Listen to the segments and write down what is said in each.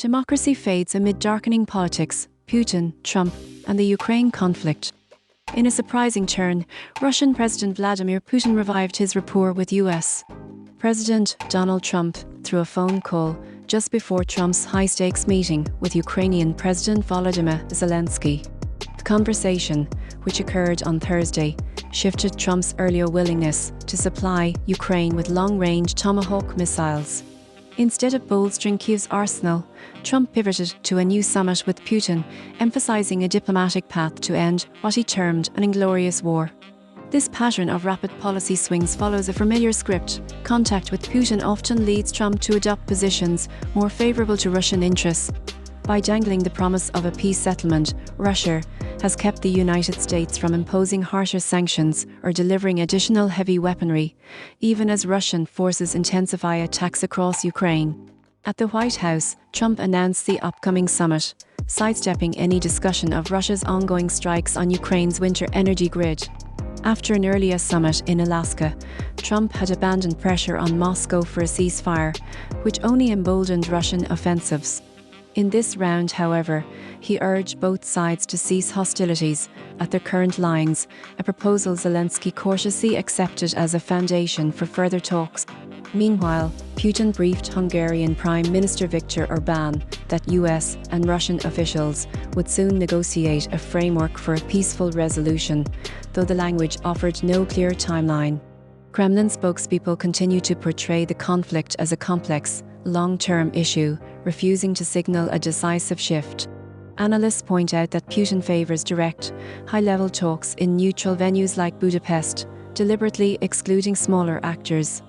Democracy fades amid darkening politics, Putin, Trump, and the Ukraine conflict. In a surprising turn, Russian President Vladimir Putin revived his rapport with US President Donald Trump through a phone call just before Trump's high-stakes meeting with Ukrainian President Volodymyr Zelensky. The conversation, which occurred on Thursday, shifted Trump's earlier willingness to supply Ukraine with long-range Tomahawk missiles. Instead of bolstering Kyiv's arsenal, Trump pivoted to a new summit with Putin, emphasizing a diplomatic path to end what he termed an inglorious war. This pattern of rapid policy swings follows a familiar script. Contact with Putin often leads Trump to adopt positions more favorable to Russian interests. By dangling the promise of a peace settlement, Russia has kept the United States from imposing harsher sanctions or delivering additional heavy weaponry, even as Russian forces intensify attacks across Ukraine. At the White House, Trump announced the upcoming summit, sidestepping any discussion of Russia's ongoing strikes on Ukraine's winter energy grid. After an earlier summit in Alaska, Trump had abandoned pressure on Moscow for a ceasefire, which only emboldened Russian offensives. In this round, however, he urged both sides to cease hostilities at their current lines, a proposal Zelensky cautiously accepted as a foundation for further talks. Meanwhile, Putin briefed Hungarian Prime Minister Viktor Orbán that US and Russian officials would soon negotiate a framework for a peaceful resolution, though the language offered no clear timeline. Kremlin spokespeople continue to portray the conflict as a complex, long-term issue, refusing to signal a decisive shift. Analysts point out that Putin favors direct, high-level talks in neutral venues like Budapest, deliberately excluding smaller actors.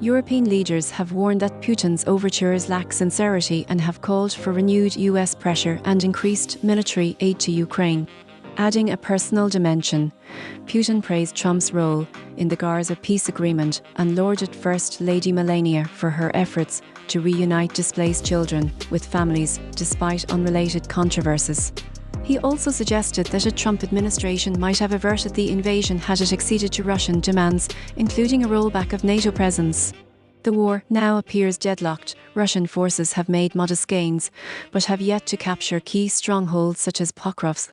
European leaders have warned that Putin's overtures lack sincerity and have called for renewed US pressure and increased military aid to Ukraine. Adding a personal dimension, Putin praised Trump's role in the Gaza peace agreement and lauded First Lady Melania for her efforts to reunite displaced children with families despite unrelated controversies. He also suggested that a Trump administration might have averted the invasion had it acceded to Russian demands, including a rollback of NATO presence. The war now appears deadlocked. Russian forces have made modest gains, but have yet to capture key strongholds such as Pokrovsk.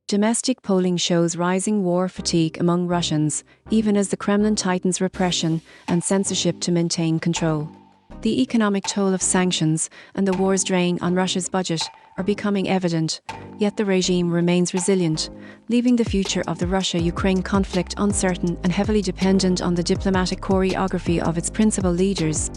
Domestic polling shows rising war fatigue among Russians, even as the Kremlin tightens repression and censorship to maintain control. The economic toll of sanctions and the war's drain on Russia's budget are becoming evident, yet the regime remains resilient, leaving the future of the Russia-Ukraine conflict uncertain and heavily dependent on the diplomatic choreography of its principal leaders.